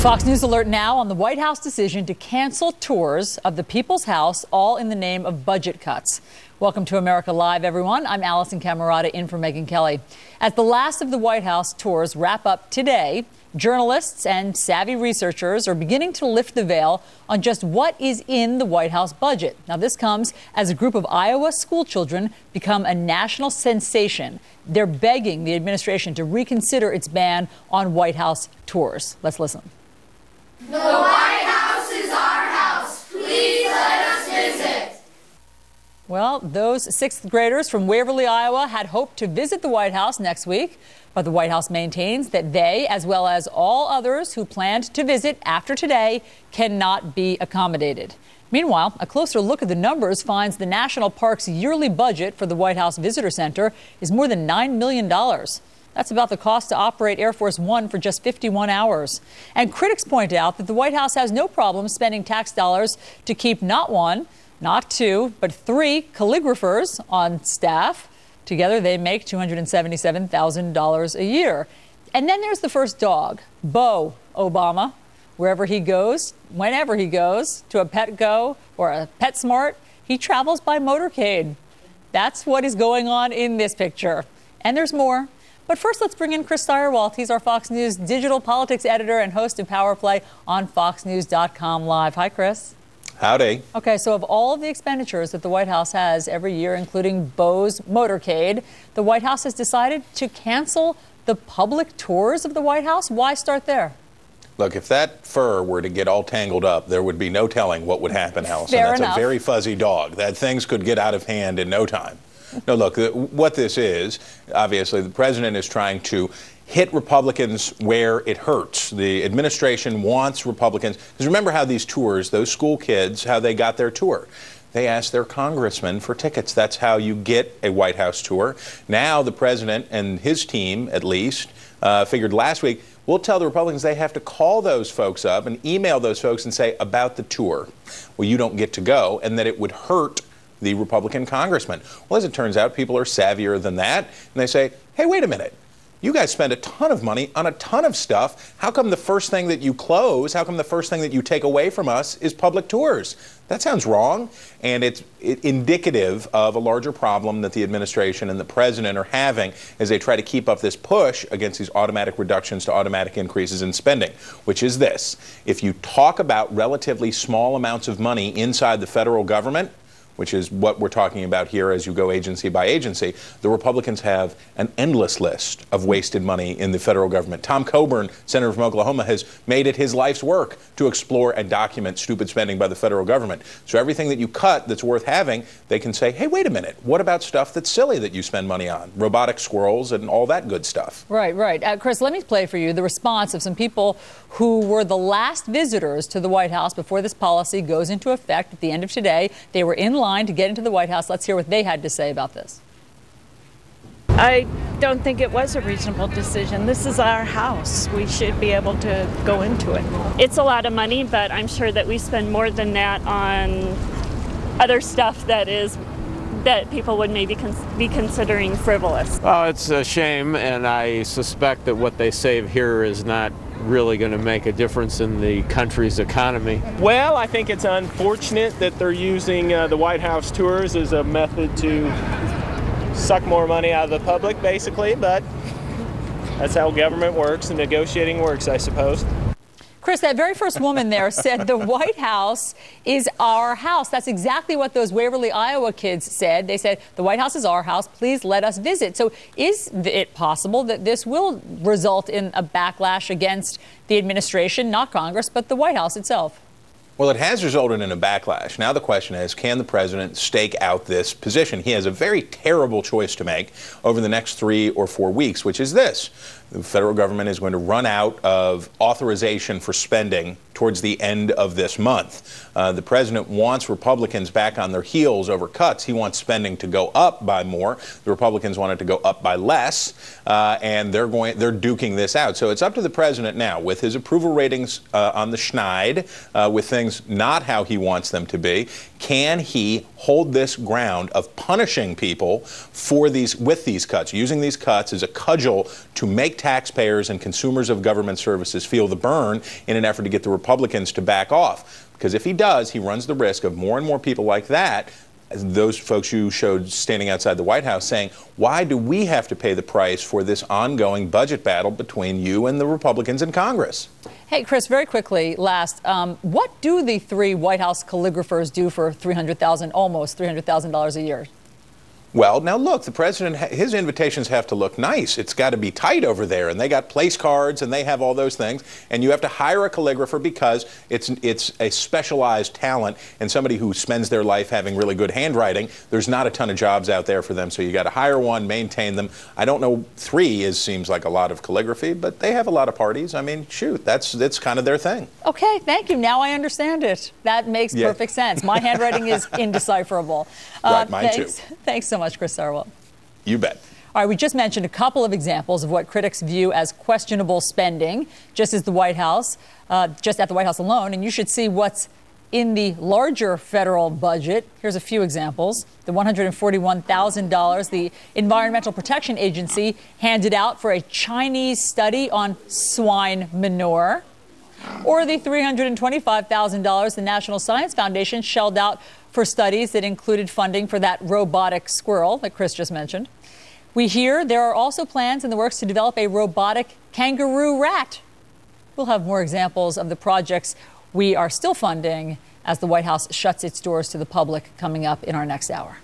Fox News alert now on the White House decision to cancel tours of the People's House, all in the name of budget cuts. Welcome to America Live, everyone. I'm Allison Camerata in for Megyn Kelly. As the last of the White House tours wrap up today, journalists and savvy researchers are beginning to lift the veil on just what is in the White House budget. Now, this comes as a group of Iowa school children become a national sensation. They're begging the administration to reconsider its ban on White House tours. Let's listen. The White House is our house. Please let us visit. Well, those sixth graders from Waverly, Iowa, had hoped to visit the White House next week, but the White House maintains that they, as well as all others who planned to visit after today, cannot be accommodated. Meanwhile, a closer look at the numbers finds the National Park's yearly budget for the White House Visitor Center is more than $9 million. That's about the cost to operate Air Force One for just 51 hours. And critics point out that the White House has no problem spending tax dollars to keep not one, not two, but three calligraphers on staff. Together, they make $277,000 a year. And then there's the first dog, Beau Obama. Wherever he goes, whenever he goes, to a Petco or a PetSmart, he travels by motorcade. That's what is going on in this picture. And there's more. But first, let's bring in Chris Stirewalt. He's our Fox News digital politics editor and host of Power Play on FoxNews.com Live. Hi, Chris. Howdy. Okay, so of all of the expenditures that the White House has every year, including Beau's motorcade, the White House has decided to cancel the public tours of the White House. Why start there? Look, if that fur were to get all tangled up, there would be no telling what would happen, Allison. Fair That's enough. A very fuzzy dog. That things could get out of hand in no time. No, look, what this is, obviously, the president is trying to hit Republicans where it hurts. The administration wants Republicans, because remember how these tours, those school kids, how they got their tour. They asked their congressman for tickets. That's how you get a White House tour. Now the president and his team, at least, figured last week, we'll tell the Republicans they have to call those folks up and email those folks and say about the tour. Well, you don't get to go, and that it would hurt the Republican congressman. Well, as it turns out, people are savvier than that, and they say, hey, wait a minute. You guys spend a ton of money on a ton of stuff. How come the first thing that you close, how come the first thing that you take away from us is public tours? That sounds wrong, and it's indicative of a larger problem that the administration and the president are having as they try to keep up this push against these automatic reductions to automatic increases in spending, which is this. If you talk about relatively small amounts of money inside the federal government, which is what we're talking about here as you go agency by agency, the Republicans have an endless list of wasted money in the federal government. Tom Coburn, senator from Oklahoma, has made it his life's work to explore and document stupid spending by the federal government. So everything that you cut that's worth having, they can say, hey, wait a minute, what about stuff that's silly that you spend money on? Robotic squirrels and all that good stuff. Right, right. Chris, let me play for you the response of some people who were the last visitors to the White House before this policy goes into effect at the end of today. They were in line to get into the White House. Let's hear what they had to say about this. I don't think it was a reasonable decision. This is our house. We should be able to go into it. It's a lot of money, but I'm sure that we spend more than that on other stuff that people would maybe be considering frivolous. Oh, it's a shame, and I suspect that what they save here is not really going to make a difference in the country's economy. Well, I think it's unfortunate that they're using the White House tours as a method to suck more money out of the public, basically, but that's how government works and negotiating works, I suppose. Chris, that very first woman there said the White House is our house. That's exactly what those Waverly, Iowa kids said. They said, the White House is our house. Please let us visit. So is it possible that this will result in a backlash against the administration, not Congress, but the White House itself? Well, it has resulted in a backlash. Now the question is, can the president stake out this position? He has a very terrible choice to make over the next 3 or 4 weeks, which is this. The federal government is going to run out of authorization for spending towards the end of this month. The president wants Republicans back on their heels over cuts. He wants spending to go up by more. The Republicans want it to go up by less, and they're duking this out. So it's up to the president now, with his approval ratings on the schneid, with things not how he wants them to be. Can he hold this ground of punishing people with these cuts, using these cuts as a cudgel to make taxpayers and consumers of government services feel the burn in an effort to get the Republicans to back off? Because if he does, he runs the risk of more and more people like that, those folks you showed standing outside the White House, saying, why do we have to pay the price for this ongoing budget battle between you and the Republicans in Congress? Hey, Chris, very quickly, last, what do the 3 White House calligraphers do for almost $300,000 a year? Well, now look, the president, his invitations have to look nice. It's got to be tight over there, and they got place cards, and they have all those things. And you have to hire a calligrapher because it's a specialized talent, and somebody who spends their life having really good handwriting. There's not a ton of jobs out there for them, so you got to hire one, maintain them. I don't know, 3 seems like a lot of calligraphy, but they have a lot of parties. I mean, shoot, that's kind of their thing. Okay, thank you. Now I understand it. That makes perfect sense. My handwriting is indecipherable. Right, mine too. Thanks so much, Chris Sarwat. You bet. All right, we just mentioned a couple of examples of what critics view as questionable spending, just at the White House alone, and you should see what's in the larger federal budget. Here's a few examples. The $141,000 the Environmental Protection Agency handed out for a Chinese study on swine manure, or the $325,000 the National Science Foundation shelled out for studies that included funding for that robotic squirrel that Chris just mentioned. We hear there are also plans in the works to develop a robotic kangaroo rat. We'll have more examples of the projects we are still funding as the White House shuts its doors to the public coming up in our next hour.